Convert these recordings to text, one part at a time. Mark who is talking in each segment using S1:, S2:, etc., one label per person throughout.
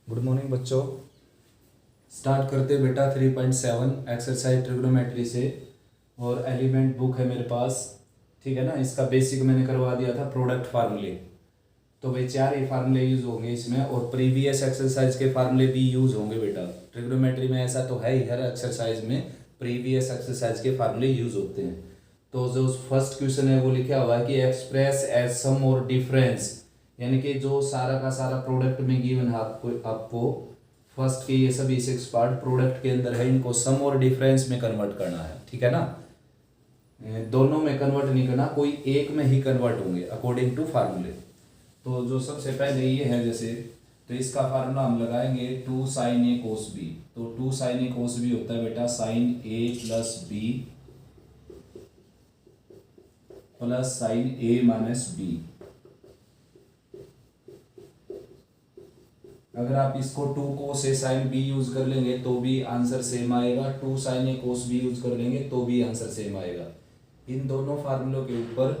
S1: Good morning बच्चों। Start करते बेटा 3.7 एक्सरसाइज ट्रिग्नोमेट्री से। और एलिमेंट बुक है मेरे पास, ठीक है ना। इसका बेसिक मैंने करवा दिया था, प्रोडक्ट फार्मूले। तो भाई 4 ही फार्मूले यूज़ होंगे इसमें, और प्रीवियस एक्सरसाइज के फार्मूले भी यूज़ होंगे बेटा। ट्रिग्नोमेट्री में ऐसा तो है ही, हर एक्सरसाइज में प्रीवियस एक्सरसाइज के फार्मूले यूज़ होते हैं। तो जो फर्स्ट क्वेश्चन है वो लिखा हुआ है कि एक्सप्रेस एज सम और डिफरेंस, यानी कि जो सारा का सारा प्रोडक्ट में गिवन है आपको फर्स्ट के ये सभी 6 पार्ट प्रोडक्ट के अंदर है, इनको सम और डिफरेंस में कन्वर्ट करना है, ठीक है ना। दोनों में कन्वर्ट नहीं करना, कोई एक में ही कन्वर्ट होंगे अकॉर्डिंग टू फार्मूले। तो जो सबसे पहले ये है जैसे, तो इसका फार्मूला हम लगाएंगे 2 sin a cos b। तो 2 sin a cos b होता है बेटा sin a plus b plus sin a minus b. अगर आप इसको 2 cos a sin b use कर लेंगे तो भी आंसर सेम आएगा, 2 sin a cos b use कर लेंगे तो भी आंसर सेम आएगा। इन दोनों फार्मूलों के ऊपर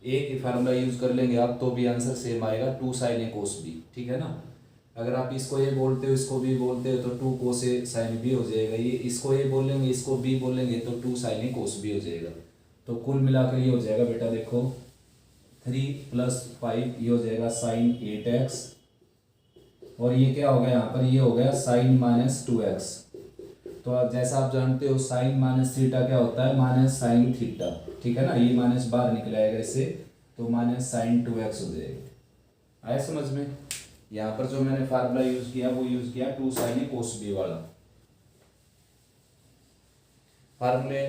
S1: एक ही फार्मूला यूज कर लेंगे आप तो भी आंसर सेम आएगा, 2 sin a cos b, ठीक है ना। अगर आप इसको ए बोलते हो इसको बी बोलते हो तो 2 cos a sin b हो जाएगा। ये इसको ए बोलेंगे इसको बी बोलेंगे तो 2 sin a cos b हो जाएगा। तो कुल मिलाकर ये हो जाएगा बेटा, देखो 3 + 5 ये हो जाएगा sin 8x, और ये क्या हो गया यहाँ पर, ये हो गया sin माइनस 2x। तो अब जैसा आप जानते हो sin माइनस थीटा क्या होता है, माइनस साइन थीटा, ठीक है ना। ये माइनस बाहर निकल आएगा इससे, तो माइनस sin 2x हो जाएगा। आया समझ में। यहाँ पर जो मैंने फार्मूला यूज किया वो यूज किया 2 sin a cos b वाला फार्मूले।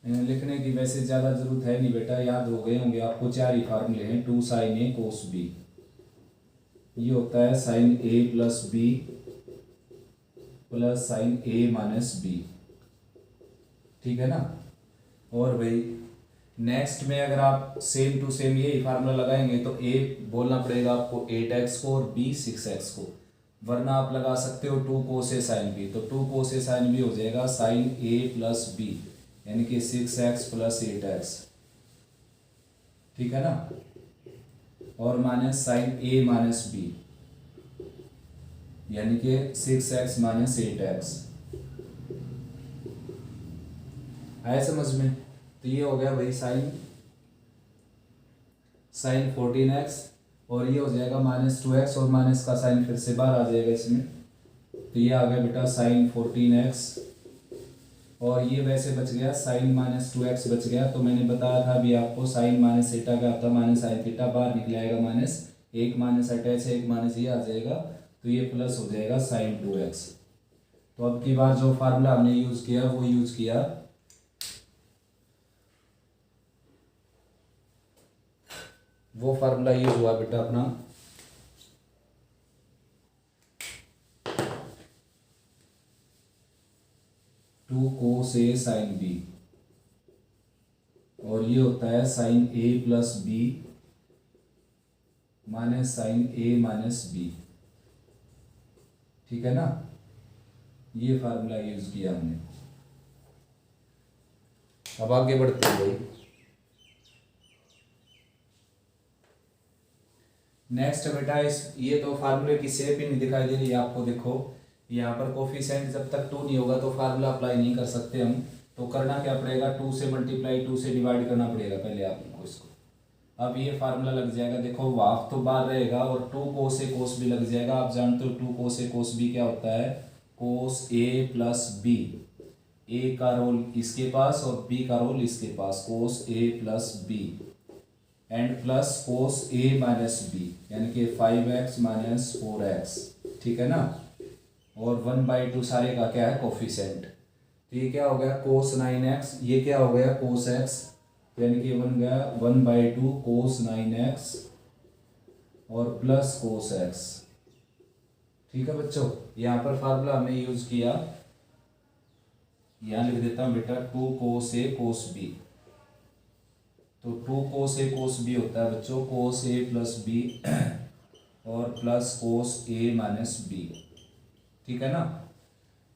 S1: लिखने की वैसे ज़्यादा जरूरत है नहीं बेटा, याद हो गए होंगे आपको। 4 ही फार्मूले हैं 2 sin a cos b। ये होता है sin a plus b plus sin a minus B, ठीक है ना। और भाई नेक्स्ट में अगर आप सेम टू सेम ये फार्मूला लगाएंगे तो a बोलना पड़ेगा आपको 8x को और b 6x को, वरना आप लगा सकते हो 2 cos a sin b। तो 2 cos a sin b हो जाएगा sin a प्लस b, यानी कि 6x प्लस 8x, ठीक है ना। और minus sin a minus b, यानी कि 6x माइनस 8x। आया समझ में। तो ये हो गया भाई sin 14x, और ये हो जाएगा माइनस 2x, और माइनस का साइन फिर से बाहर आ जाएगा इसमें। तो ये आ गया बेटा sin 14x, और ये वैसे बच गया sin माइनस 2x बच गया। तो मैंने बताया था अभी आपको sin माइनस थीटा क्या होता है, माइनस साइन थीटा बाहर निकल आएगा माइनस, एक माइनस अटैच है, एक माइनस ये आ जाएगा, तो ये प्लस हो जाएगा sin 2x। तो अब की बार जो फार्मूला हमने यूज किया वो यूज किया, वो फार्मूला यूज हुआ बेटा अपना 2 cos a sin b, और ये होता है sin a plus b minus sin a minus B, ठीक है ना। ये फार्मूला यूज किया हमने। अब आगे बढ़ते हैं भाई। नेक्स्ट बेटा ये तो फार्मूले की शेप ही नहीं दिखाई दे रही है आपको। देखो यहाँ पर कोफिशिएंट जब तक 2 नहीं होगा तो फार्मूला अप्लाई नहीं कर सकते हम। तो करना क्या पड़ेगा, 2 से मल्टीप्लाई 2 से डिवाइड करना पड़ेगा पहले आपको इसको। अब ये फार्मूला लग जाएगा, देखो हाफ तो बाहर रहेगा और 2 cos a cos b लग जाएगा। आप जानते हो 2 cos a cos b क्या होता है, cos a plus b, a का रोल इसके पास और b का रोल इसके पास, cos a plus b and plus cos a minus b, यानी कि 5x माइनस 4x, ठीक है ना। और 1/2 सारे का क्या है, कोफिशिएंट। तो ये क्या हो गया cos 9x, ये क्या हो गया cos x, यानी कि बन गया 1/2 cos 9x और प्लस cos x, ठीक है बच्चों। यहाँ पर फार्मूला हमने यूज किया, यहाँ लिख देता हूँ बेटा 2 cos a cos b। तो 2 cos a cos b होता है बच्चों cos a प्लस b और plus cos a minus b, ठीक है ना।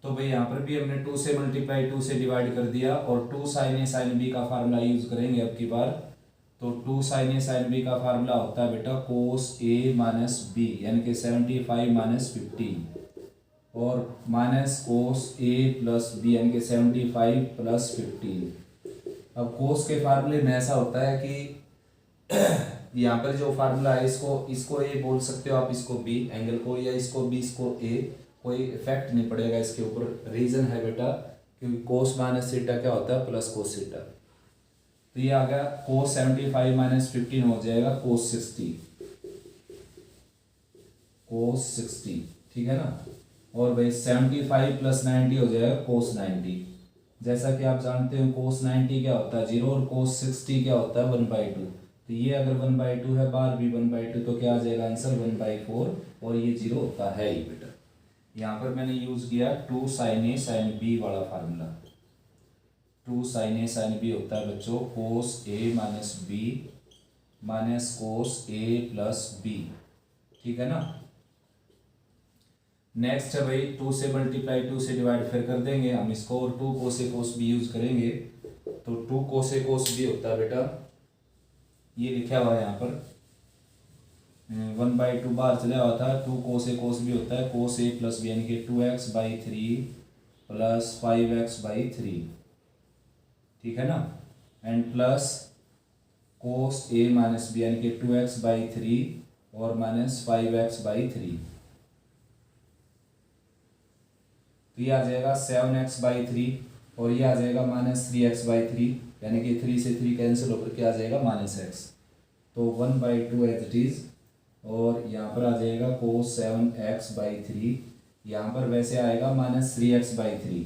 S1: तो भाई यहाँ पर भी हमने 2 से मल्टीप्लाई 2 से डिवाइड कर दिया, और 2 sin a sin b का फार्मूला यूज करेंगे अब की बार। तो 2 साइन ए साइन बी का फार्मूला होता है बेटा कोस ए माइनस बी, यानी कि 75 माइनस 15, और minus cos A plus b यानी कि 75 प्लस 15। अब कोस के फार्मूले में ऐसा होता है कि यहाँ पर जो फार्मूला है इसको ए बोल सकते हो आप, इसको बी एंगल को, या इसको बी इसको ए, कोई इफेक्ट नहीं पड़ेगा इसके ऊपर। रीजन है बेटा क्योंकि कोस माइनस थीटा क्या होता है प्लस कोस थीटा। तो ये आ गया कोस 75 माइनस 15 हो जाएगा कोस 60, कोस 60, ठीक है ना। और भाई 75 प्लस 90 हो जाएगा कोस 90। जैसा कि आप जानते हो कोस 90 क्या होता है 0, और कोस 60 क्या होता है 1/2। तो ये अगर 1/2 है, बार भी 1/2, तो क्या आ जाएगा आंसर 1/4, और ये 0 होता है ही बेटा। यहाँ पर मैंने यूज किया 2 साइन ए साइन बी वाला formula. 2 sine a sine b होता है बच्चों कोस ए minus B minus cos A plus B, ठीक है ना। नेक्स्ट है भाई 2 से मल्टीप्लाई 2 से डिवाइड फिर कर देंगे हम इसको, और 2 कोसे कोस बी यूज करेंगे। तो 2 कोसे कोस बी होता है बेटा, ये लिखा हुआ है यहाँ पर 1/2 बार चला हुआ था। 2 कोसे कोस बी होता है कोस ए प्लस बी, यानी कि 2x/3 प्लस 5x/3, ठीक है ना, and plus cos A minus B यानी कि 2x/3 और माइनस 5x/3। तो ये आ जाएगा 7x/3, और ये आ जाएगा माइनस 3x/3, यानी कि 3 से 3 कैंसिल होकर के आ जाएगा -x। तो 1/2 एज इट इज, और यहाँ पर आ जाएगा कोस 7x/3, यहाँ पर वैसे आएगा -3x/3।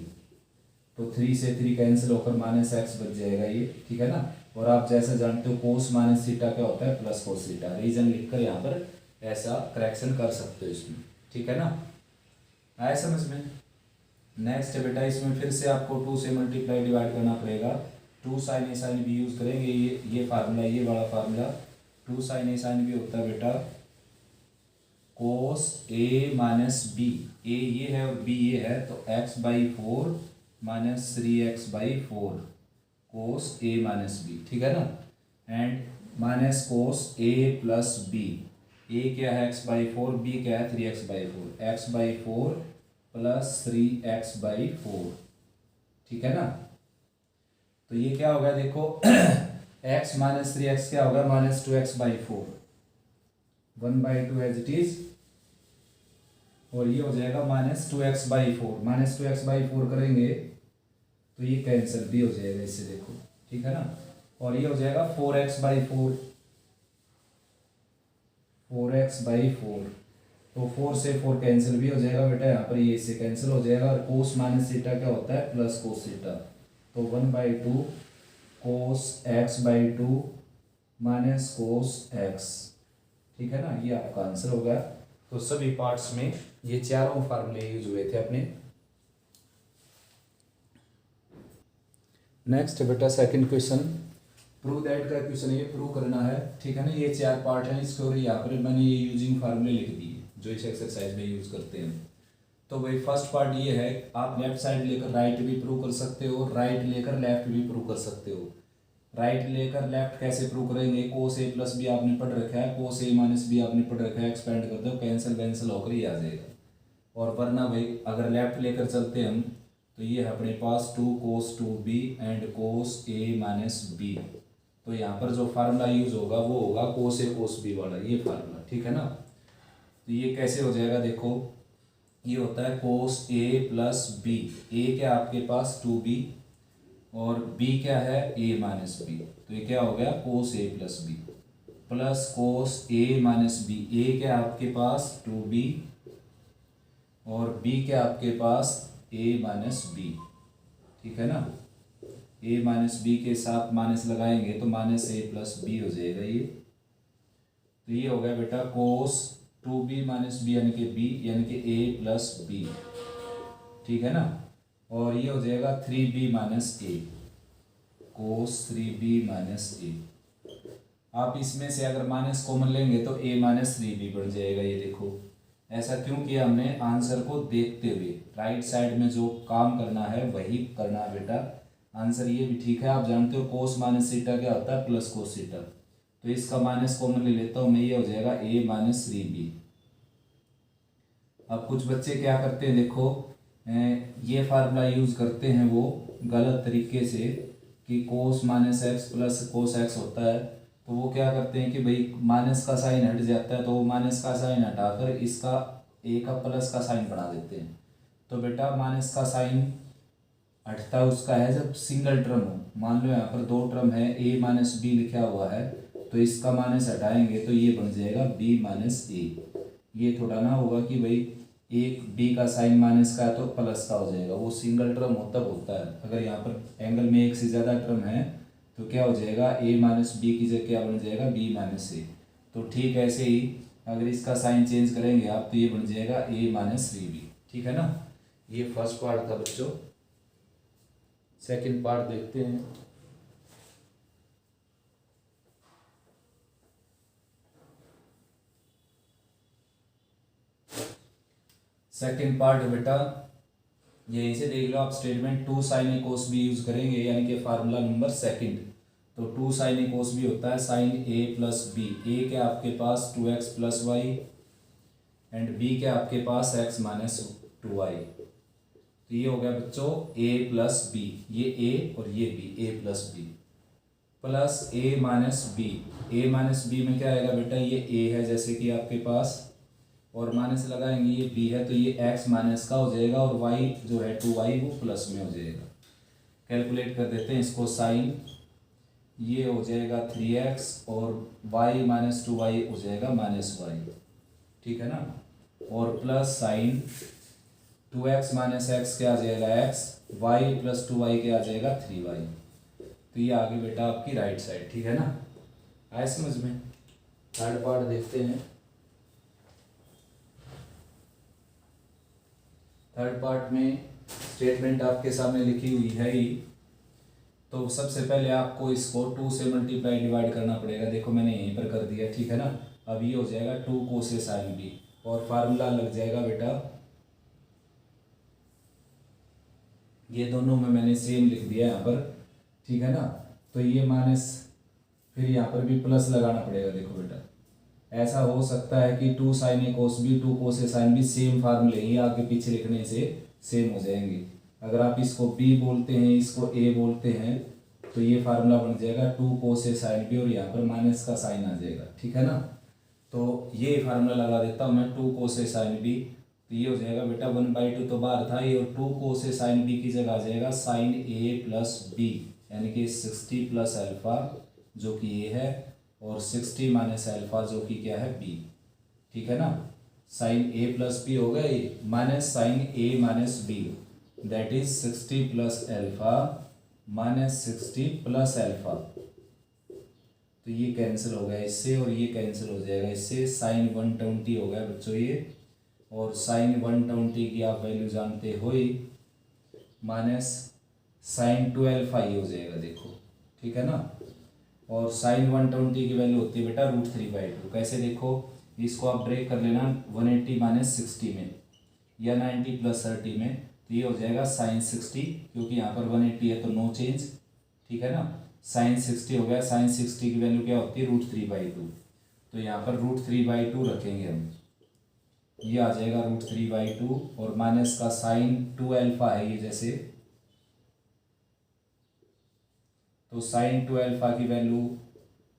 S1: तो 3 से 3 कैंसिल होकर -x बच जाएगा ये, ठीक है ना। और आप जैसे जानते हो कोस माइनस थीटा क्या होता है प्लस कोस थीटा। रीजन लिखकर यहाँ पर ऐसा करेक्शन कर सकते हो इसमें, ठीक है ना, आया समझ में। नेक्स्ट है बेटा इसमें फिर से आपको 2 से मल्टीप्लाई डिवाइड करना पड़ेगा। 2 sine a sine b use करेंगे, ये फार्मूला, ये वाला formula 2 sine a sine b होता है बेटा कोस ए माइनस बी, ए ये है और बी ये है, तो x/4 माइनस 3x/4 कोस ए माइनस बी, ठीक है ना, and minus cos A plus B. ए क्या है x/4, बी क्या है 3x/4, x/4 प्लस 3x/4, ठीक है ना। तो ये क्या होगा देखो x माइनस 3x क्या होगा -2x/4, 1/2 एज इट इज, और ये हो जाएगा -2x/4, -2x/4 करेंगे तो ये कैंसिल भी हो जाएगा इससे, देखो, ठीक है ना। और ये हो जाएगा 4x/4, 4x/4, तो 4 से 4 कैंसिल भी हो जाएगा बेटा, यहाँ पर ये इससे कैंसिल हो जाएगा। और कोस माइनस थीटा क्या होता है प्लस कोस थीटा, तो 1/2 कोस x/2 माइनस कोस x, ठीक है ना, ये आपका आंसर होगा। तो सभी पार्ट्स में ये चारों फार्मूले यूज हुए थे अपने। नेक्स्ट बेटा सेकंड क्वेश्चन, प्रूव दैट का क्वेश्चन, ये प्रूव करना है, ठीक है ना। ये 4 पार्ट हैं इसके, और यहाँ पर मैंने ये यूजिंग फार्मूले लिख दिए जो इस एक्सरसाइज में यूज करते हैं। तो भाई फर्स्ट पार्ट ये है, आप लेफ्ट साइड लेकर राइट भी प्रूव कर सकते हो, राइट लेकर लेफ्ट भी प्रूव कर सकते हो। राइट लेकर लेफ्ट कैसे प्रूव करेंगे, कोस ए प्लस बी आपने पढ़ रखा है, कोस ए माइनस बी आपने पढ़ रखा है, एक्सपेंड कर दो, कैंसिल कैंसिल होकर ही आ जाएगा। और वरना भाई अगर लेफ्ट लेकर चलते हम तो ये है अपने पास 2 cos 2b and cos a minus b. तो यहाँ पर जो फार्मूला यूज होगा वो होगा cos a cos b वाला, ये फार्मूला, ठीक है ना। तो ये कैसे हो जाएगा देखो, ये होता है cos a plus b, a क्या आपके पास 2b और b क्या है a माइनस बी, तो ये क्या हो गया cos a plus b plus cos a minus b. a क्या आपके पास 2b और b क्या आपके पास a माइनस बी, ठीक है ना। a माइनस बी के साथ माइनस लगाएंगे तो माइनस a प्लस बी हो जाएगा ये। तो ये हो गया बेटा cos 2b माइनस बी यानी कि b यानी कि a प्लस बी, ठीक है ना। और ये हो जाएगा 3b minus a, cos 3b minus a। आप इसमें से अगर माइनस कॉमन लेंगे तो a माइनस 3b बढ़ जाएगा, ये देखो। ऐसा क्यों किया हमने, आंसर को देखते हुए, राइट साइड में जो काम करना है वही करना है बेटा। आंसर ये भी ठीक है, आप जानते हो कोस माइनस थीटा क्या होता है प्लस कोस थीटा। तो इसका माइनस कॉमन ले लेता हूँ मैं, ये हो जाएगा a माइनस 3b। अब कुछ बच्चे क्या करते हैं देखो, ये फार्मूला यूज करते हैं वो गलत तरीके से कि कोस minus x plus cos x होता है, तो वो क्या करते हैं कि भाई माइनस का साइन हट जाता है, तो वो माइनस का साइन हटाकर इसका ए का प्लस का साइन बना देते हैं। तो बेटा माइनस का साइन हटता उसका है जब सिंगल टर्म हो। मान लो यहाँ पर दो टर्म है, a माइनस बी लिखा हुआ है, तो इसका माइनस हटाएंगे तो ये बन जाएगा b माइनस ए। ये थोड़ा ना होगा कि भाई एक b का साइन माइनस का है तो प्लस का हो जाएगा, वो सिंगल टर्म हो तब होता है। अगर यहाँ पर एंगल में एक से ज़्यादा टर्म है तो क्या हो जाएगा, a माइनस बी की जगह क्या बन जाएगा, b माइनस ए। तो ठीक ऐसे ही अगर इसका साइन चेंज करेंगे आप तो ये बन जाएगा a माइनस 3b। ठीक है ना, ये फर्स्ट पार्ट था बच्चों। सेकंड पार्ट देखते हैं। सेकंड पार्ट है बेटा, यहीं से देख लो आप, statement 2 sin a cos b use करेंगे, यानी कि फार्मूला नंबर सेकंड। तो 2 sin a cos b होता है sin a प्लस बी। ए क्या आपके पास 2x plus y and b क्या आपके पास x माइनस 2y। तो ये हो गया बच्चों a प्लस बी, ये a और ये b, a plus b plus a minus b. a minus b में क्या आएगा बेटा, ये a है जैसे कि आपके पास, और माइनस लगाएंगे, ये b है तो ये x माइनस का हो जाएगा, और y जो है 2y वो प्लस में हो जाएगा। कैलकुलेट कर देते हैं इसको, साइन ये हो जाएगा 3x और y माइनस 2y हो जाएगा माइनस y। ठीक है ना, और plus sign 2x minus x क्या आ जाएगा x, y प्लस 2y क्या आ जाएगा 3y। तो ये आगे बेटा आपकी राइट साइड। ठीक है ना, आए समझ में। थर्ड पार्ट देखते हैं। थर्ड पार्ट में स्टेटमेंट आपके सामने लिखी हुई है ही, तो सबसे पहले आपको इसको 2 से मल्टीप्लाई डिवाइड करना पड़ेगा। देखो मैंने यहीं पर कर दिया। ठीक है ना, अब ये हो जाएगा 2 cos a sin b, और फार्मूला लग जाएगा बेटा, ये दोनों में मैंने सेम लिख दिया यहाँ पर। ठीक है ना, तो ये माइनस, फिर यहाँ पर भी प्लस लगाना पड़ेगा। देखो बेटा ऐसा हो सकता है कि 2 sin a cos b 2 cos a sin b same फार्मूले ही आगे पीछे लिखने से सेम हो जाएंगे। अगर आप इसको b बोलते हैं, इसको a बोलते हैं, तो ये फार्मूला बन जाएगा 2 cos a sin b, और यहाँ पर माइनस का साइन आ जाएगा। ठीक है ना, तो ये फार्मूला लगा देता हूँ मैं 2 cos a sin b। तो ये हो जाएगा बेटा 1/2 तो बाहर था ये, और 2 cos a sin b की जगह आ जाएगा sin a प्लस b, यानी कि 60 प्लस अल्फा जो कि a है, और 60 माइनस अल्फा जो कि क्या है b। ठीक है ना, साइन a प्लस b हो गया, minus sine a minus b, that is 60 plus alpha minus 60 plus alpha. तो ये कैंसिल हो गया इससे, और ये कैंसिल हो जाएगा इससे, साइन 120 हो गया बच्चों ये, और साइन 120 की आप वैल्यू जानते हो ही, माइनस साइन 12 ही हो जाएगा। देखो ठीक है ना, और साइन 120 की वैल्यू होती है बेटा √3/2। कैसे देखो, इसको आप ब्रेक कर लेना 180 माइनस 60 में, या 90 प्लस 30 में, तो ये हो जाएगा साइन 60, क्योंकि यहाँ पर 180 है तो नो चेंज। ठीक है ना, साइन 60 हो गया, साइन 60 की वैल्यू क्या होती है √3/2, तो यहाँ पर √3/2 रखेंगे हम, ये आ जाएगा √3/2, और माइनस का साइन 2 अल्फा है ये जैसे, तो साइन 2 अल्फा की वैल्यू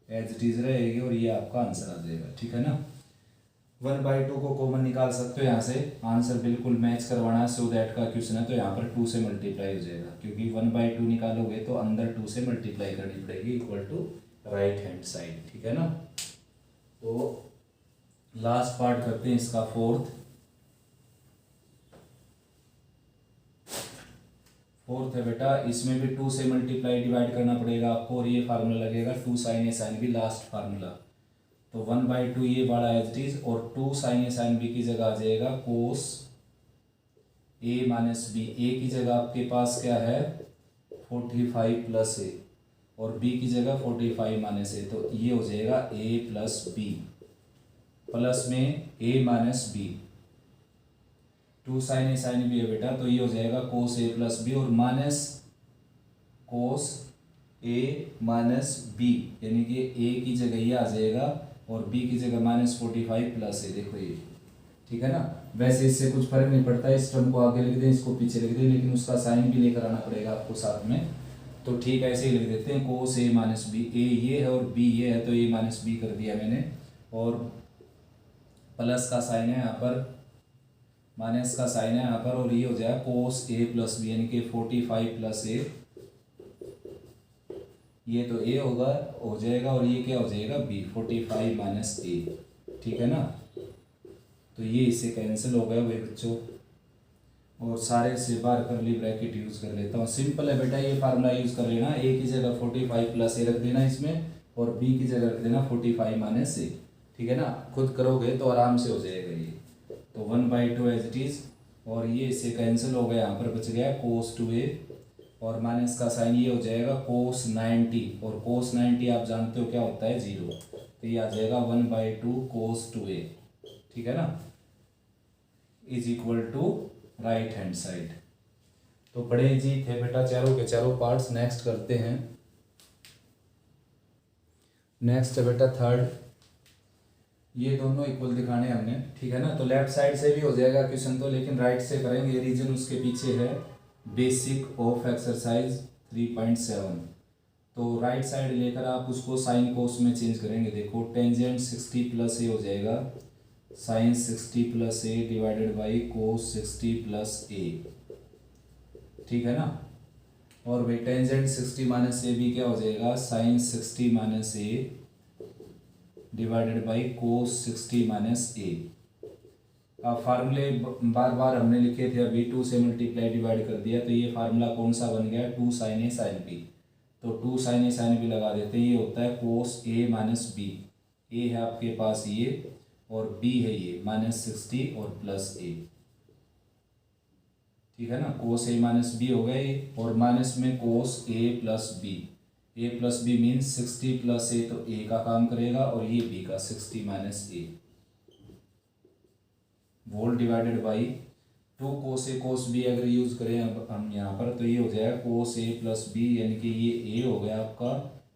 S1: एज इट इज रहेगी, और ये आपका आंसर आ जाएगा। ठीक है ना, 1/2 को कॉमन निकाल सकते हो यहाँ से, आंसर बिल्कुल मैच करवाना है, सो दैट का क्वेश्चन है, तो यहाँ पर 2 से मल्टीप्लाई हो जाएगा, क्योंकि 1/2 निकालोगे तो अंदर 2 से मल्टीप्लाई करनी पड़ेगी equal to right hand side. ठीक है ना, तो लास्ट पार्ट करते हैं इसका, फोर्थ है बेटा, इसमें भी 2 से मल्टीप्लाई डिवाइड करना पड़ेगा आपको, और ये फार्मूला लगेगा 2 sin a sin b, last formula. तो 1/2 ये बड़ा एज इट इज, और 2 sin a sin b की जगह आ जाएगा cos a minus b। a की जगह आपके पास क्या है 45 प्लस a, और b की जगह 45 माइनस a, तो ये हो जाएगा a प्लस b, प्लस में a minus b। 2 sin a sin b है बेटा, तो ये हो जाएगा cos a प्लस b, और माइनस cos ए माइनस बी, यानी कि ए की जगह ये आ जाएगा और बी की जगह -45 प्लस ए, देखो ये, ठीक है ना। वैसे इससे कुछ फर्क नहीं पड़ता, इस टर्म को आगे लिख दें, इसको पीछे लिख दें, लेकिन उसका साइन भी लेकर आना पड़ेगा आपको साथ में। तो ठीक है, ऐसे ही लिख देते हैं, कोस ए माइनस बी, ए ये है और बी ये है, तो ए माइनस बी कर दिया मैंने, और प्लस का साइन है यहाँ पर, माइनस का साइन है यहाँ पर, और ये हो जाएगा कोस ए प्लस बी, यानी कि 45 प्लस ए, ये तो ए होगा हो जाएगा, और ये क्या हो जाएगा बी, 45 माइनस ए, ठीक है ना। तो ये इससे कैंसिल हो गया भाई बच्चों, और सारे से बाहर करली ब्रैकेट यूज़ कर लेता हूँ। सिंपल है बेटा, ये फार्मूला यूज़ कर लेना, ए की जगह 45 प्लस ए रख देना इसमें, और बी की जगह रख देना 45 माइनस ए, ठीक है ना। खुद करोगे तो आराम से हो जाएगा ये। तो 1/2 एज इट इज़, और ये इससे कैंसिल हो गया, यहाँ पर बच गया कोस 2a, और माइनस का साइन ये हो जाएगा कोस 90, और कोस 90 आप जानते हो क्या होता है, 0, तो ये आ जाएगा 1/2 कोस 2a, ठीक है ना, is equal to right hand side. तो बड़े इजी थे बेटा चारों के चारों पार्ट्स। नेक्स्ट करते हैं, नेक्स्ट है बेटा थर्ड, ये दोनों इक्वल दिखाने हैं हमने, ठीक है ना। तो लेफ्ट साइड से भी हो जाएगा क्वेश्चन तो, लेकिन राइट से करेंगे, रीजन उसके पीछे है, बेसिक ऑफ एक्सरसाइज 3.7। तो राइट साइड लेकर आप उसको साइन कोस में चेंज करेंगे। देखो टेंजेंट 60 प्लस ए हो जाएगा, sine 60 plus A divided by cos 60 plus A, ठीक है ना। और भाई टेंजेंट 60 माइनस ए भी क्या हो जाएगा, sine 60 minus A divided by cos 60 minus A. अब फार्मूले बार बार हमने लिखे थे, अभी 2 से मल्टीप्लाई डिवाइड कर दिया, तो ये फार्मूला कौन सा बन गया, 2 साइन ए साइन बी। तो 2 साइन ए साइन बी लगा देते हैं, ये होता है कोस ए माइनस बी, ए है आपके पास ये, और बी है ये -60 और प्लस ए, ठीक है ना। कोस ए माइनस बी हो गए, और माइनस में कोस A plus B, A plus B means 60 plus ए, तो ए का काम करेगा, और ये बी का 60 minus a, whole divided by 2 cos A cos b अगर यूज़ करें अब हम यहाँ पर, तो ये हो जाएगा कोस ए प्लस बी, यानी कि ये ए हो गया आपका,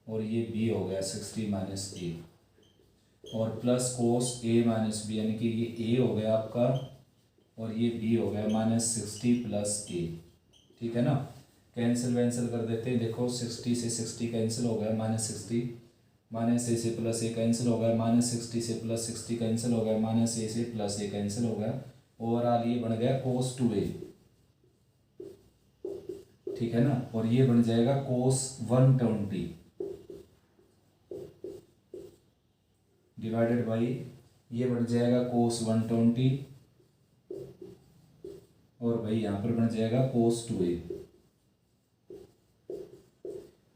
S1: और ये बी हो गया 60 माइनस ए, और प्लस कोस ए माइनस बी, यानी कि ये ए हो गया आपका, और ये बी हो गया -60 प्लस ए, ठीक है ना। कैंसिल वैंसिल कर देते हैं, देखो 60 से 60 कैंसिल हो गया, -60 माइनस ए से प्लस ए कैंसिल हो गया, -60 से प्लस 60 कैंसिल हो गया, माइनस ए से प्लस ए कैंसिल हो गया, ओवरऑल ये बन गया कोस 2a, ठीक है ना। और ये बन जाएगा कोस 120 डिवाइडेड बाई, ये बन जाएगा कोस 120, और भाई यहाँ पर बन जाएगा कोस 2a,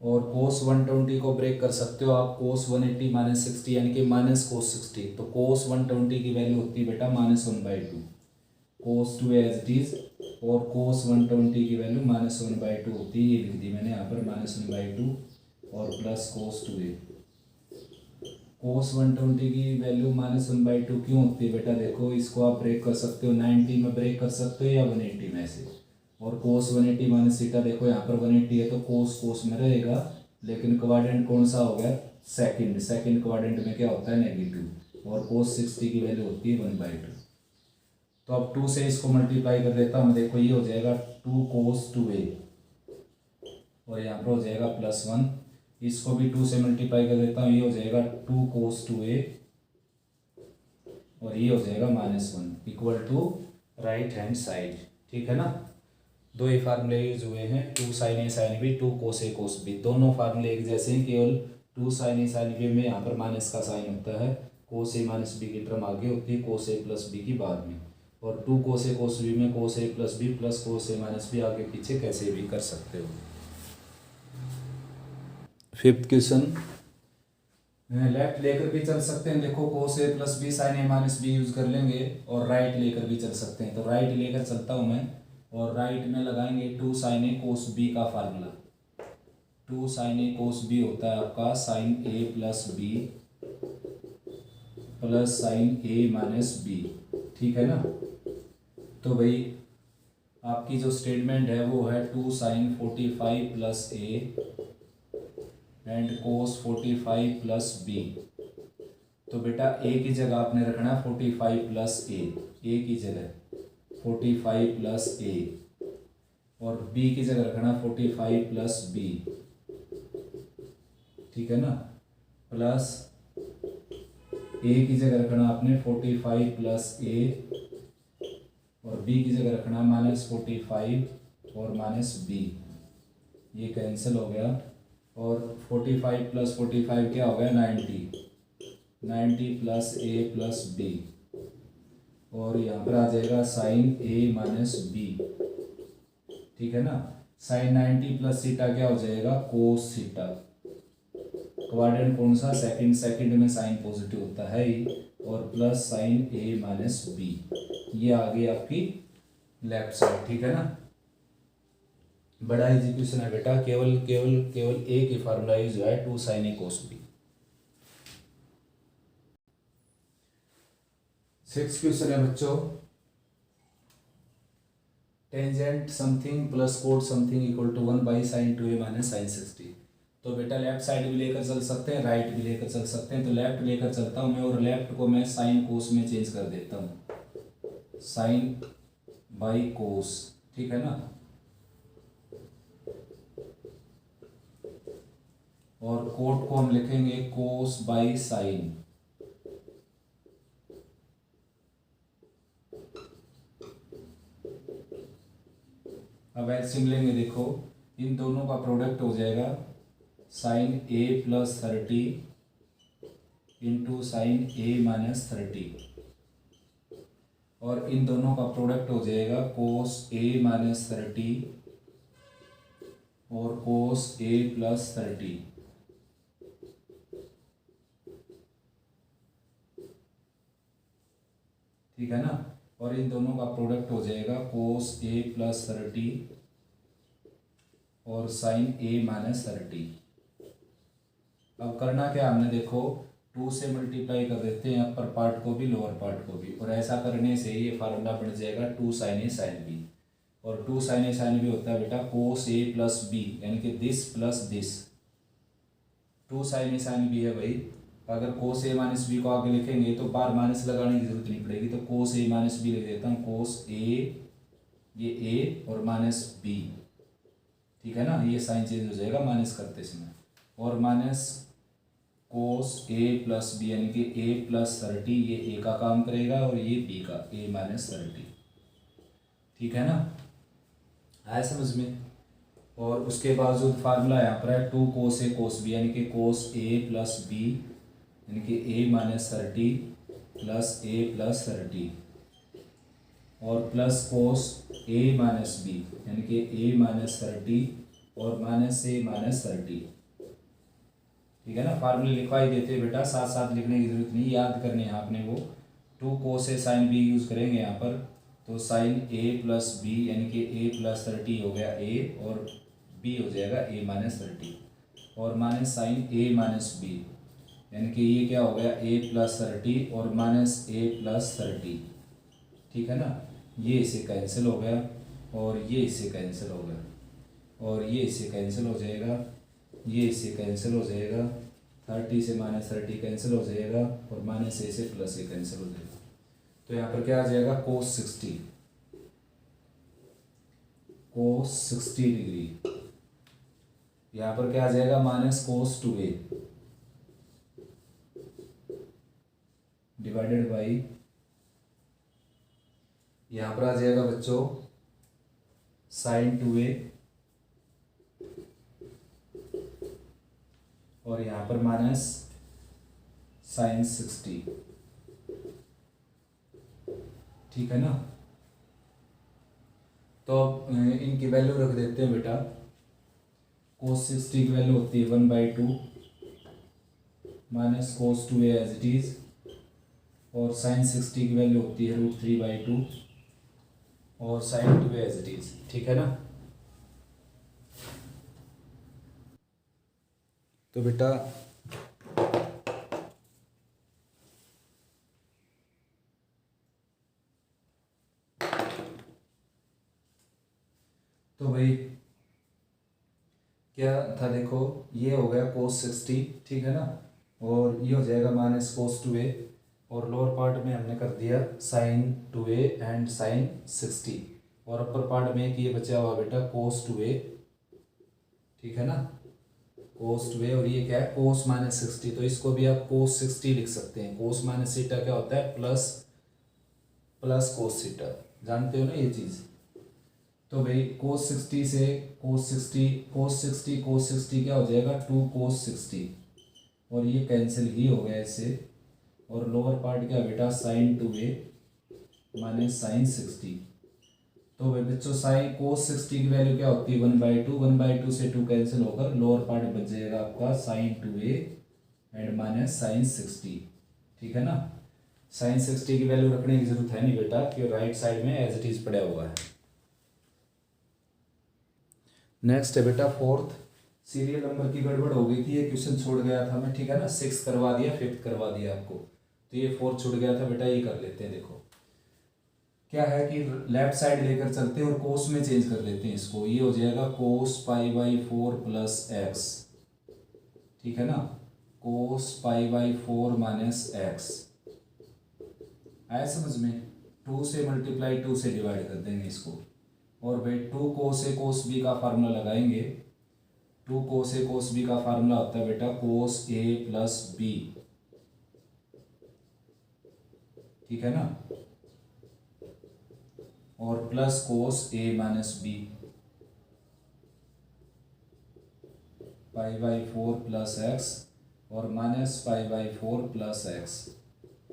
S1: और कोस 120 को ब्रेक कर सकते हो आप, कोस 180 -60, यानी कि माइनस कोस 60, तो कोस 120 की वैल्यू होती है बेटा -1/2, कोस 2 एज इट इज, और कोस 120 की वैल्यू -1/2 होती है, ये लिख दी मैंने यहाँ पर -1/2, और प्लस कोस 2a। कोस 120 की वैल्यू -1/2 क्यों होती है बेटा, देखो इसको आप ब्रेक कर सकते हो, 90 में ब्रेक कर सकते हो या 180 में से, और कोस 180 माइनस थीटा, देखो यहाँ पर 180 है तो कोस कोस में रहेगा, लेकिन क्वाड्रेंट कौन सा हो गया, सेकंड, सेकंड क्वाड्रेंट में क्या होता है नेगेटिव, और कोस 60 की वैल्यू होती है 1/2। तो अब 2 से इसको मल्टीप्लाई कर देता हूँ, देखो ये हो जाएगा 2 कोस 2a, और यहाँ पर हो जाएगा +1, इसको भी 2 से मल्टीप्लाई कर देता हूँ, ये हो जाएगा 2 कोस 2a, और ये हो जाएगा -1 equal to right hand side, ठीक है ना। दो ही फार्मूले यूज हुए हैं, 2 sine a sine B, 2 cos A cos B, दोनों फार्मूले एक जैसे हैं, केवल 2 साइन ए साइन बी में यहाँ पर माइनस का साइन होता है, कोस ए माइनस बी की टर्म आगे होती है, कोस ए प्लस बी की बाद में, और 2 कोस ए कोस बी में कोस A plus b plus cos A minus B आगे पीछे कैसे भी कर सकते हो। 5th क्वेश्चन, लेफ्ट लेकर भी चल सकते हैं, देखो cos A plus B sine A minus B use कर लेंगे, और राइट लेकर भी चल सकते हैं, तो राइट लेकर चलता हूँ मैं, और राइट में लगाएंगे 2 साइन ए कोस बी का formula. 2 sine a cos B होता है आपका sign A plus b plus sign A minus B, ठीक है ना। तो भाई आपकी जो स्टेटमेंट है वो है 2 sine 45 plus a and cos 45 plus b. तो बेटा ए की जगह आपने रखना है 45 प्लस ए की जगह 45 प्लस ए, और बी की जगह रखना 45 प्लस बी, ठीक है ना, प्लस ए की जगह रखना आपने 45 प्लस ए, और बी की जगह रखना -45 और माइनस बी। ये कैंसिल हो गया, और 45 प्लस 45 क्या हो गया 90 प्लस ए प्लस बी, और यहाँ पर आ जाएगा साइन ए माइनस बी, ठीक है ना। साइन 90 प्लस सीटा क्या हो जाएगा कोस सीटा। क्वाड्रेंट कौन सा, सेकंड में साइन पॉजिटिव होता है ही, और plus sign A minus B. ये आ गई आपकी लेफ्ट साइड, ठीक है ना। बड़ा इजी क्वेश्चन है बेटा, केवल केवल केवल एक ही फार्मूला यूज हुआ है 2 sine a cos b. 6 question है बच्चों, tangent something plus cot something equal to 1 by sine 2a minus sine 60। तो बेटा लेफ्ट साइड भी लेकर चल सकते हैं, राइट भी लेकर चल सकते हैं। तो लेफ्ट लेकर चलता हूँ मैं, और लेफ्ट को मैं साइन कोस में चेंज कर देता हूँ, साइन बाई कोस, ठीक है ना। और कोट को हम लिखेंगे कोस बाई साइन। अब एलसीएम लेंगे, देखो इन दोनों का प्रोडक्ट हो जाएगा sign A plus 30 into sine A minus 30, और इन दोनों का प्रोडक्ट हो जाएगा कोस ए माइनस 30 और कोस ए प्लस 30, ठीक है ना। और इन दोनों का प्रोडक्ट हो जाएगा कोस ए प्लस 30 और साइन ए माइनस 30। अब करना क्या हमने, देखो 2 से मल्टीप्लाई कर देते हैं अपर पार्ट को भी लोअर पार्ट को भी, और ऐसा करने से ये फार्मूला बन जाएगा 2 साइन ए साइन बी। और 2 साइन ए साइन बी होता है बेटा कोस ए प्लस बी, यानी कि this plus this. 2 sine a sine b है भाई, अगर कोस ए माइनस बी को आगे लिखेंगे तो बार माइनस लगाने की जरूरत नहीं पड़ेगी, तो कोस ए माइनस बी लिख देता हूँ, कोस ए, ये ए और माइनस बी, ठीक है ना। ये साइन चेंज हो जाएगा माइनस करते समय, और minus cos A plus b, यानी कि ए प्लस 30, ये ए का काम करेगा और ये बी का, ए माइनस 30, ठीक है ना, आया समझ में। और उसके बावजूद फार्मूला यहाँ पर है 2 कोस ए कोस बी, यानी कि कोस ए प्लस बी, यानी कि ए माइनस 30 प्लस ए प्लस 30, और प्लस कोस ए माइनस बी, यानी कि ए माइनस 30 और माइनस ए माइनस 30, ठीक है ना। फार्मूले लिखवा ही देते हैं बेटा, साथ साथ लिखने की जरूरत नहीं, याद करने हैं आपने वो। 2 कोस ए साइन बी यूज़ करेंगे यहाँ पर, तो साइन ए प्लस बी, यानी कि ए प्लस 30 हो गया ए, और बी हो जाएगा ए माइनस 30, और minus sine A minus B, यानी कि ये क्या हो गया ए प्लस 30 और माइनस ए प्लस 30, ठीक है ना। ये इसे कैंसिल हो गया, और ये इसे कैंसिल हो गया, और ये इसे कैंसिल हो जाएगा, ये इसे कैंसिल हो जाएगा, 30 से माइनस 30 कैंसिल हो जाएगा, और माइनस ए से प्लस ए कैंसिल हो जाएगा। तो यहाँ पर क्या आ जाएगा कोस 60 डिग्री। यहाँ पर क्या आ जाएगा minus cos 2a divided by, यहाँ पर आ जाएगा बच्चों साइन 2a, और यहाँ पर माइनस साइन 60, ठीक है ना। तो इनकी वैल्यू रख देते हैं बेटा, कोस 60 की वैल्यू होती है 1/2 minus cos 2a as it is, और साइन 60 की वैल्यू होती है √3/2 और sign 2a as it is, ठीक है ना। तो बेटा तो भाई क्या था देखो, ये हो गया कोस 60, ठीक है ना, और ये हो जाएगा माइनस कोस 2a, और लोअर पार्ट में हमने कर दिया साइन 2a एंड साइन 60, और अपर पार्ट में एक ये बचा हुआ बेटा कोस 2a, ठीक है ना, कोस 2a, और ये क्या है कोस माइनस 60, तो इसको भी आप कोस 60 लिख सकते हैं। कोस माइनस थीटा क्या होता है, प्लस प्लस कोस थीटा, जानते हो ना ये चीज़। तो भाई कोस 60 से कोस 60, कोस 60 क्या हो जाएगा 2 कोस 60, और ये कैंसिल ही हो गया इससे, और लोअर पार्ट क्या बेटा साइन 2a माइनस साइन 60। तो भाई बच्चों साइन कोस 60 की वैल्यू क्या होती है 1/2, 1/2 से 2 कैंसिल होकर लोअर पार्ट बच जाएगा आपका sign 2a and minus sine 60, ठीक है ना। साइन 60 की वैल्यू रखने की जरूरत है नहीं बेटा, कि राइट साइड में एज इट इज पड़ा हुआ है। नेक्स्ट है बेटा फोर्थ, सीरियल नंबर की गड़बड़ हो गई थी, ये क्वेश्चन छोड़ गया था मैं, ठीक है ना, 6 करवा दिया, 5th करवा दिया आपको, तो ये 4th छूट गया था बेटा, ये कर लेते हैं। देखो क्या है कि लेफ्ट साइड लेकर चलते हैं और कोस में चेंज कर देते हैं इसको, ये हो जाएगा कोस π/4 प्लस एक्स, ठीक है ना, कोस π/4 माइनस एक्स, आया समझ में। 2 से मल्टीप्लाई 2 से डिवाइड कर देंगे इसको, और भाई 2 कोस ए कोस बी का फार्मूला लगाएंगे। 2 कोस ए कोस बी का फार्मूला होता है बेटा कोस ए प्लस बी, ठीक है ना, और प्लस कोस ए माइनस बी, π/4 प्लस एक्स और माइनस π/4 प्लस एक्स,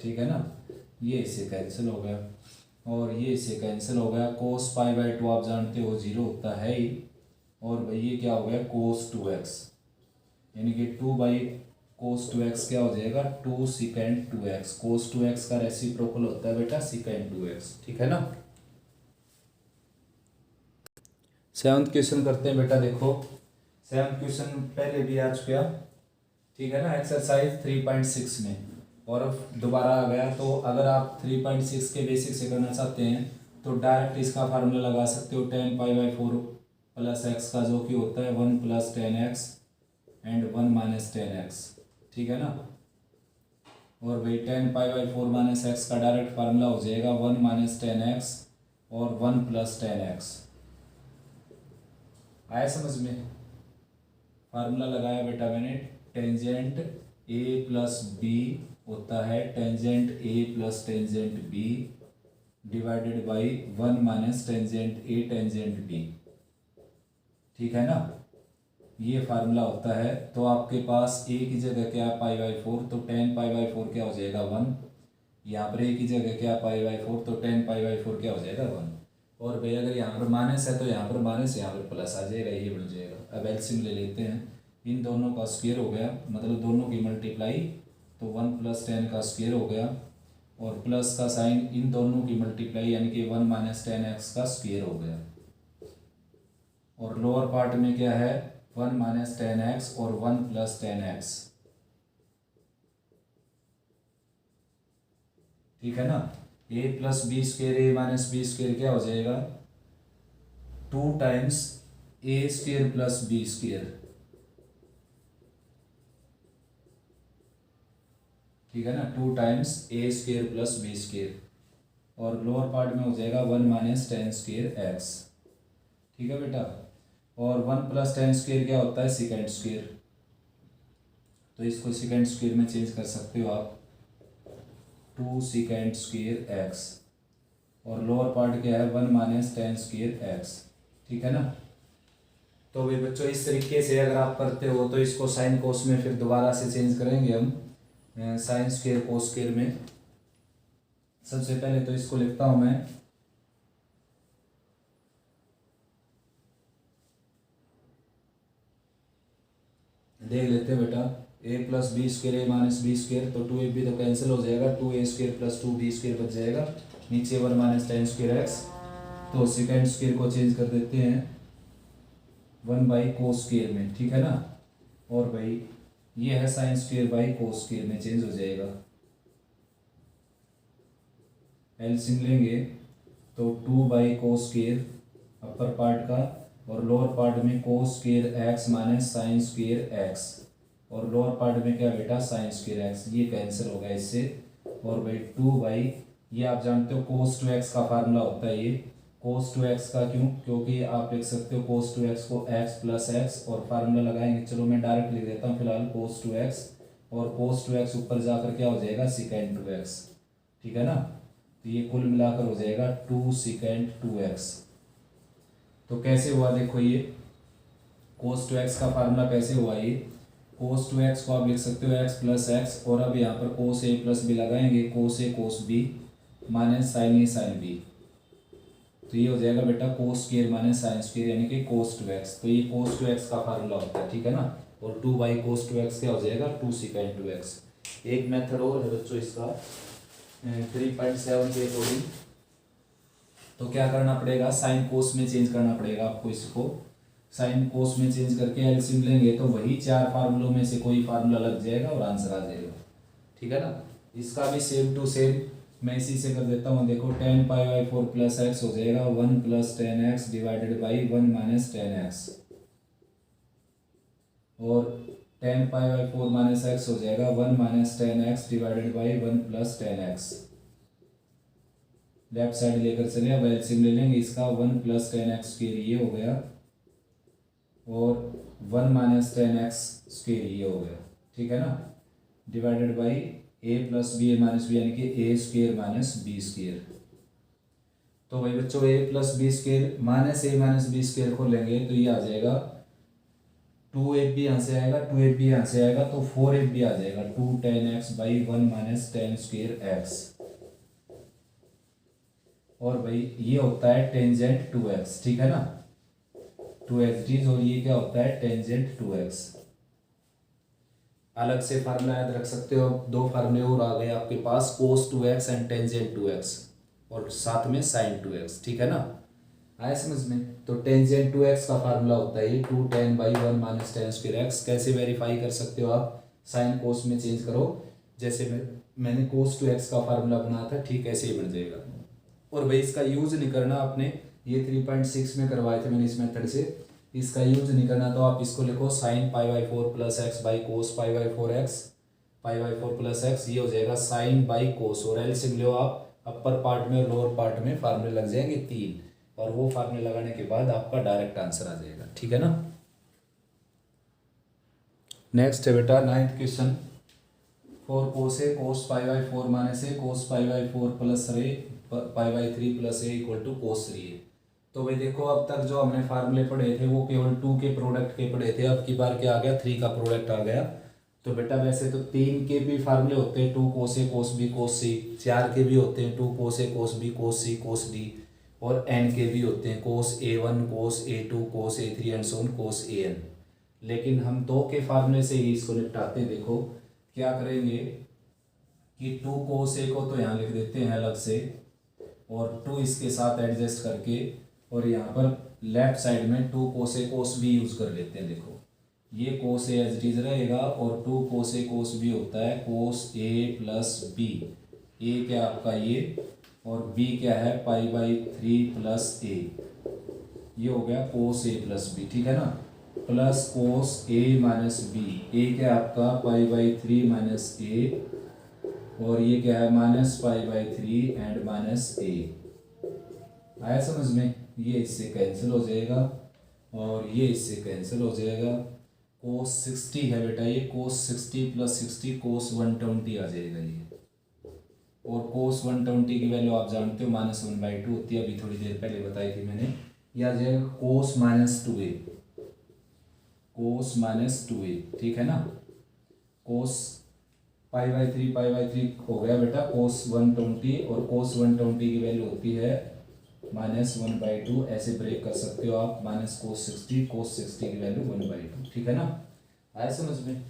S1: ठीक है ना, ये इसे कैंसिल हो गया और ये इसे कैंसिल हो गया। कोस π/2 आप जानते हो 0 होता है ही, और भाई ये क्या हो गया कोस 2x, यानी कि 2/कोस 2x क्या हो जाएगा 2 secant 2x, कोस 2x का रेसिप्रोकल होता है बेटा secant 2x, ठीक है ना। 7th क्वेश्चन करते हैं बेटा। देखो 7th क्वेश्चन पहले भी आ चुका, ठीक है ना, एक्सरसाइज 3.6 में, और अब दोबारा आ गया। तो अगर आप 3.6 के बेसिक से करना चाहते हैं तो डायरेक्ट इसका फार्मूला लगा सकते हो, tan π/4 प्लस एक्स का जो कि होता है 1 plus tan x and 1 minus tan x, ठीक है ना, और भाई tan π/4 माइनस एक्स का डायरेक्ट फार्मूला हो जाएगा 1 माइनस tan x और 1 प्लस tan x, आया समझ में। फार्मूला लगाया बेटा मैंने, टेंजेंट a प्लस बी होता है tangent a plus tangent b divided by 1 minus tangent a tangent b, ठीक है ना, ये फार्मूला होता है। तो आपके पास a की जगह क्या है π/4, तो tan π/4 क्या हो जाएगा 1, यहाँ पर a की जगह क्या π/4, तो tan π/4 क्या हो जाएगा 1, और भाई अगर यहाँ पर माइनस है तो यहाँ पर माइनस, यहाँ पर प्लस आ जाएगा, ये बन जाएगा। अब एलसीएम ले लेते हैं, इन दोनों का स्क्वायर हो गया, मतलब दोनों की मल्टीप्लाई, तो 1 प्लस tan का स्क्वायर हो गया, और प्लस का साइन इन दोनों की मल्टीप्लाई यानी कि 1 माइनस tan x का स्क्वायर हो गया, और लोअर पार्ट में क्या है 1 माइनस tan x और 1 प्लस tan x, ठीक है ना। a plus b square a minus b square क्या हो जाएगा 2 टाइम्स a स्क्वेयर प्लस बी स्क्वेयर, ठीक है ना, 2 टाइम्स a स्क्वेयर प्लस बी स्क्वेयर, और लोअर पार्ट में हो जाएगा 1 माइनस tan स्क्वेयर x, ठीक है बेटा, और 1 प्लस tan स्क्वेयर क्या होता है सेकेंड स्क्वेयर, तो इसको सेकेंड स्क्वेयर में चेंज कर सकते हो आप, 2 secant स्क्वेयर x, और लोअर पार्ट क्या है 1 माइनस tan स्क्वेयर x, ठीक है ना। तो भाई बच्चों इस तरीके से अगर आप करते हो तो इसको साइन कोस में फिर दोबारा से चेंज करेंगे हम साइन स्क्वेयर कोस स्क्वेयर में। सबसे पहले तो इसको लिखता हूं मैं, देख लेते हैं बेटा, a plus b square a minus b square, तो 2ab तो कैंसिल हो जाएगा, 2a square plus 2b square बच जाएगा, नीचे 1 माइनस tan स्क्वेयर x, तो सेकेंड स्क्वेयर को चेंज कर देते हैं 1 बाई कोस स्क्वेयर में, ठीक है ना, और भाई ये है sine square by cos square में चेंज हो जाएगा। एलसीएम लेंगे तो 2 by cos square upper part का और लोअर पार्ट में cos square x minus sine square x, और लोअर पार्ट में क्या बेटा साइन स्क्वायर एक्स, ये कैंसिल हो गया इससे। और भाई 2 बाई, ये आप जानते हो कोस टू एक्स का फार्मूला होता है, ये कोस टू एक्स का क्यों, क्योंकि आप लिख सकते हो कोस टू एक्स को एक्स प्लस एक्स और फार्मूला लगाएंगे। चलो मैं डायरेक्ट लिख देता हूँ फिलहाल कोस टू एक्स, और कोस टू एक्स ऊपर जाकर क्या हो जाएगा सिकेंड टू एक्स, ठीक है ना। तो ये कुल मिलाकर हो जाएगा 2 सिकेंड 2x। तो कैसे हुआ देखो, ये कोस टू एक्स का फार्मूला कैसे हुआ, ये कोस टू एक्स को आप लिख सकते हो एक्स प्लस एक्स, और अब यहाँ पर कोस ए प्लस बी लगाएंगे, कोस ए cos B minus sine a sine B, तो ये हो जाएगा बेटा cos square minus sine square यानी कि कोस टू एक्स। तो ये कोस टू एक्स का फार्मूला होता है, ठीक है ना। और 2 बाई कोस टू एक्स क्या हो जाएगा 2 सिकेंड 2x। एक मेथड और है बच्चों इसका 3.7 के अकॉर्डिंग, तो क्या करना पड़ेगा साइन कोस में चेंज करना पड़ेगा आपको, इसको साइन कोस में चेंज करके एलसीएम लेंगे तो वही 4 फार्मूलों में से कोई फार्मूला लग जाएगा और आंसर आ जाएगा, ठीक है ना। इसका भी सेम टू सेम मैं इसी से कर देता हूँ, देखो 10π/4 प्लस एक्स हो जाएगा 1 plus 10x divided by 1 minus 10x, और 10π/4 माइनस एक्स हो जाएगा 1 minus 10x divided by 1 plus 10x। Left side लेकर चले, अब एलसीएम ले लेंगे इसका 1 प्लस 10x के लिए हो गया, और 1 माइनस 10x के लिए हो गया, ठीक है ना, divided by a plus B a minus B यानी कि a square minus b square. तो भाई बच्चों a plus b square minus a minus b square को लेंगे तो ये आ जाएगा 2ab यहाँ से आएगा, 2ab यहाँ से आएगा तो 4ab आ जाएगा 2 10x by 1 minus 10 square x. और भाई ये होता है टेंजेंट 2x, ठीक है ना, 2x, और ये क्या होता है टेंजेंट 2x। अलग से फार्मूला याद रख सकते हो, 2 फार्मूले और आ गए आपके पास, कोस 2x एंड टेंजेंट 2x, और साथ में साइन 2x, ठीक है ना, आया समझ में। तो टेंजेंट 2x का फार्मूला होता है ये 2 10 बाई 1 माइनस 10 स्क्वायर एक्स। कैसे वेरीफाई कर सकते हो आप, साइन कोस में चेंज करो, जैसे मैंने कोस 2x का फार्मूला बनाया था ठीक ऐसे ही बन जाएगा। और भाई इसका यूज नहीं करना आपने, ये 3.6 में करवाए थे मैंने इस मेथड से, इसका यूज नहीं करना तो आप इसको लिखो sine π/4 plus x by cos π/4 x, π/4 plus x, ये हो जाएगा साइन बाई कोस, और एलसीएम लो आप अपर पार्ट में और लोअर पार्ट में, फार्मूले लग जाएंगे 3, और वो फार्मूले लगाने के बाद आपका डायरेक्ट आंसर आ जाएगा, ठीक है ना। नेक्स्ट है बेटा 9th question, 4 cos A cos π/4 minus A cos π/4 plus π/3 plus A equal to cos 3 A. तो भाई देखो अब तक जो हमने फार्मूले पढ़े थे वो केवल 2 के प्रोडक्ट के पढ़े थे, अब की बार क्या आ गया 3 का प्रोडक्ट आ गया। तो बेटा वैसे तो 3 के भी फार्मूले होते हैं, 2 कोस ए कोस बी कोस सी, 4 के भी होते हैं 2 कोस ए कोस बी कोस सी कोस डी, और n के भी होते हैं कोस A1 cos A2 cos A3 and so on cos AN। लेकिन हम 2 के फार्मूले से ही इसको निपटाते हैं। देखो क्या करेंगे कि 2 कोस ए को तो यहाँ लिख देते हैं अलग से, और 2 इसके साथ एडजस्ट करके, और यहाँ पर लेफ्ट साइड में 2 कोस ए कोस बी यूज कर लेते हैं। देखो ये कोस ए एज इट इज रहेगा, और 2 कोस ए कोस बी होता है कोस ए प्लस बी, ए क्या आपका ये, और बी क्या है π/3 प्लस ए, ये हो गया कोस ए प्लस बी, ठीक है ना, प्लस कोस ए माइनस बी, ए क्या आपका π/3 माइनस ए, और ये क्या है माइनस π/3 एंड माइनस ए। आया समझ में, ये इससे कैंसिल हो जाएगा और ये इससे कैंसिल हो जाएगा। कोस 60 है बेटा, ये कोस 60 प्लस 60 कोस 120 आ जाएगा ये, और कोस 120 की वैल्यू आप जानते हो -1/2 होती है, अभी थोड़ी देर पहले बताई थी मैंने। ये आ जाएगा कोस -2a, कोस -2a, ठीक है ना। कोस π/3 हो गया बेटा कोस 120, और कोस 120 की वैल्यू होती है -1/2, ऐसे ब्रेक कर सकते हो आप, माइनस कोस 60 की वैल्यू 1/2, ठीक है ना, आया समझ में।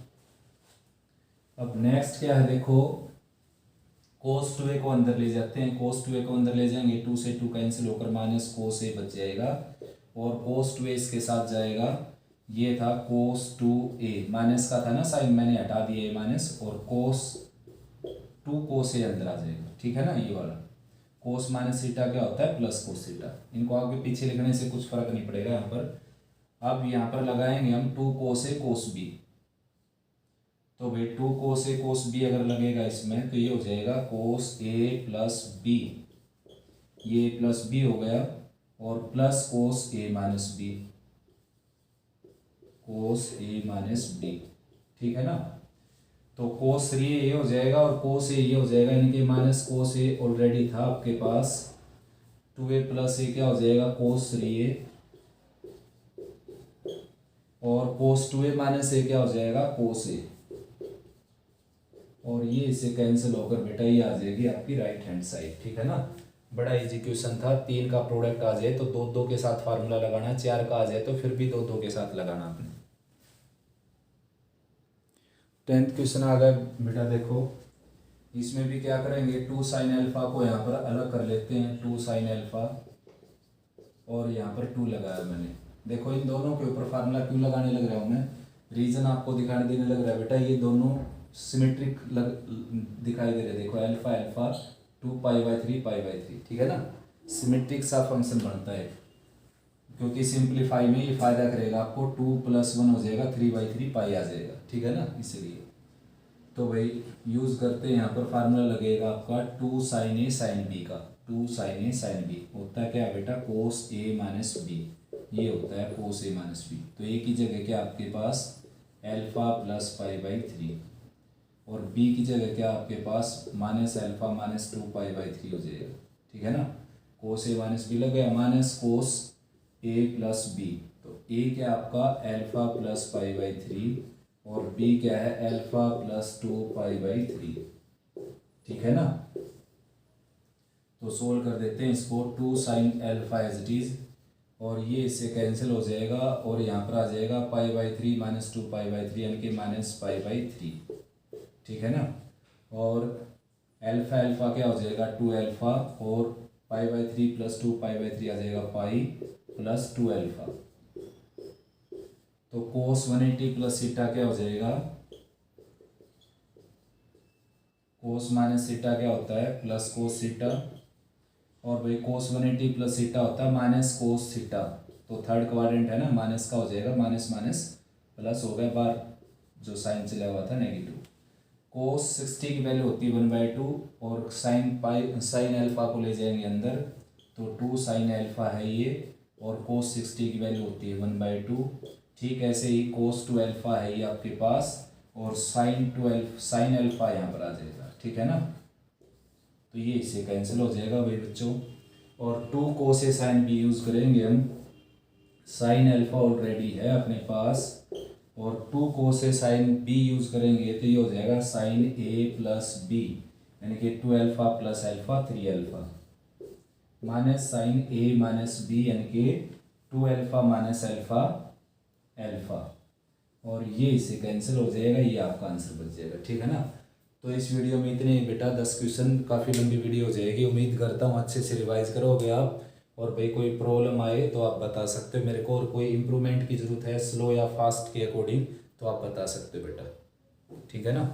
S1: अब नेक्स्ट क्या है देखो, कोस 2a को अंदर ले जाते हैं, कोस 2a को अंदर ले जाएंगे 2 से 2 कैंसिल होकर माइनस कोस a बच जाएगा, और कोस 2a इसके साथ जाएगा, ये था कोस 2a, माइनस का था ना साइन, मैंने हटा दिया माइनस, और कोस 2 कोस a अंदर आ जाएगा, ठीक है ना। ये वाला कोस माइनस थीटा क्या होता है प्लस कोस थीटा, इनको आगे पीछे लिखने से कुछ फर्क नहीं पड़ेगा यहाँ पर, अब यहाँ पर लगाएंगे हम 2 कोस ए कोस बी। तो भाई 2 कोस ए कोस बी अगर लगेगा इसमें तो ये हो जाएगा कोस ए प्लस बी, ये प्लस बी हो गया, और प्लस कोस ए माइनस बी, कोस ए माइनस बी। ठीक है ना। तो कोस 3 ये हो जाएगा और कोस ए ये हो जाएगा, यानी कि माइनस कोस ए ऑलरेडी था आपके पास, 2a प्लस ए क्या हो जाएगा कोस 3a, और कोस 2a माइनस ए क्या हो जाएगा कोस ए, और ये इससे कैंसिल होकर बेटा ये आ जाएगी आपकी राइट हैंड साइड। ठीक है ना। बड़ा इजी क्वेश्चन था। 3 का प्रोडक्ट आ जाए तो 2 के साथ फार्मूला लगाना, 4 का आ जाए तो फिर भी 2 के साथ लगाना आपने। 10th क्वेश्चन आ गया बेटा, देखो इसमें भी क्या करेंगे, 2 साइन अल्फा को यहाँ पर अलग कर लेते हैं, 2 साइन अल्फा, और यहाँ पर 2 लगाया मैंने। देखो इन दोनों के ऊपर फार्मूला क्यों लगाने लग रहा हूँ मैं, रीजन आपको दिखाने देने लग रहा है बेटा, ये दोनों सिमेट्रिक दिखाई दे रहे। देखो अल्फा अल्फा 2 पाई/3 पाई/3, ठीक है ना, सिमेट्रिक सा फंक्शन बनता है, क्योंकि सिंप्लीफाई में ये फायदा करेगा आपको, 2 + 1 हो जाएगा 3/3 पाई आ जाएगा। ठीक है ना, इसलिए तो भाई यूज़ करते हैं यहाँ पर फार्मूला लगेगा आपका 2 साइन ए साइन बी का। 2 साइन ए साइन बी होता है क्या बेटा कोस ए माइनस बी, ये होता है कोस ए माइनस बी। तो ए की जगह क्या आपके पास अल्फा प्लस पाई/3, और बी की जगह क्या आपके पास माइनस अल्फा माइनस 2 पाई/3 हो जाएगा। ठीक है ना, कोस ए माइनस बी लग गया, minus cos A plus b, तो ए क्या आपका अल्फा प्लस पाई/3 और b क्या है अल्फा प्लस 2 पाई/3। ठीक है ना, तो सोल्व कर देते हैं इसको। 2 sine alpha as it is, और ये इससे कैंसिल हो जाएगा, और यहाँ पर आ जाएगा पाई/3 माइनस 2 पाई/3 यानी कि माइनस पाई/3। ठीक है ना, और अल्फा अल्फा क्या हो जाएगा 2 अल्फा, और पाई/3 प्लस 2 पाई/3 आ जाएगा पाई प्लस 2 अल्फा। तो कोस 180 प्लस सीटा क्या हो जाएगा, कोस माइनस सीटा क्या होता है प्लस कोस सीटा, और भाई कोस 180 प्लस सीटा होता है माइनस कोस सीटा। तो थर्ड क्वाड्रेंट है ना, माइनस का हो जाएगा, माइनस माइनस प्लस हो गया, बार जो साइन चला हुआ था नेगेटिव। कोस 60 की वैल्यू होती है 1/2, और साइन अल्फा को ले जाएंगे अंदर, तो 2 साइन अल्फा है ये, और कोस 60 की वैल्यू होती है 1/2। ठीक ऐसे ही कोस 2 अल्फा है ये आपके पास, और साइन अल्फा यहाँ पर आ जाएगा। ठीक है ना, तो ये इससे कैंसिल हो जाएगा भाई बच्चों, और 2 कोस ए साइन बी यूज़ करेंगे हम, साइन अल्फा ऑलरेडी है अपने पास, और 2 कोस ए साइन बी यूज़ करेंगे तो ये हो जाएगा साइन ए प्लस बी, यानी कि 2 alpha plus alpha 3 alpha, minus sine A minus B यानी कि 2 अल्फा माइनस अल्फा अल्फा, और ये इससे कैंसिल हो जाएगा, ये आपका आंसर बच जाएगा। ठीक है ना, तो इस वीडियो में इतने बेटा 10 क्वेश्चन, काफ़ी लंबी वीडियो हो जाएगी, उम्मीद करता हूँ अच्छे से रिवाइज करोगे आप, और भाई कोई प्रॉब्लम आए तो आप बता सकते हो मेरे को, और कोई इम्प्रूवमेंट की ज़रूरत है स्लो या फास्ट के अकॉर्डिंग तो आप बता सकते हो बेटा। ठीक है ना।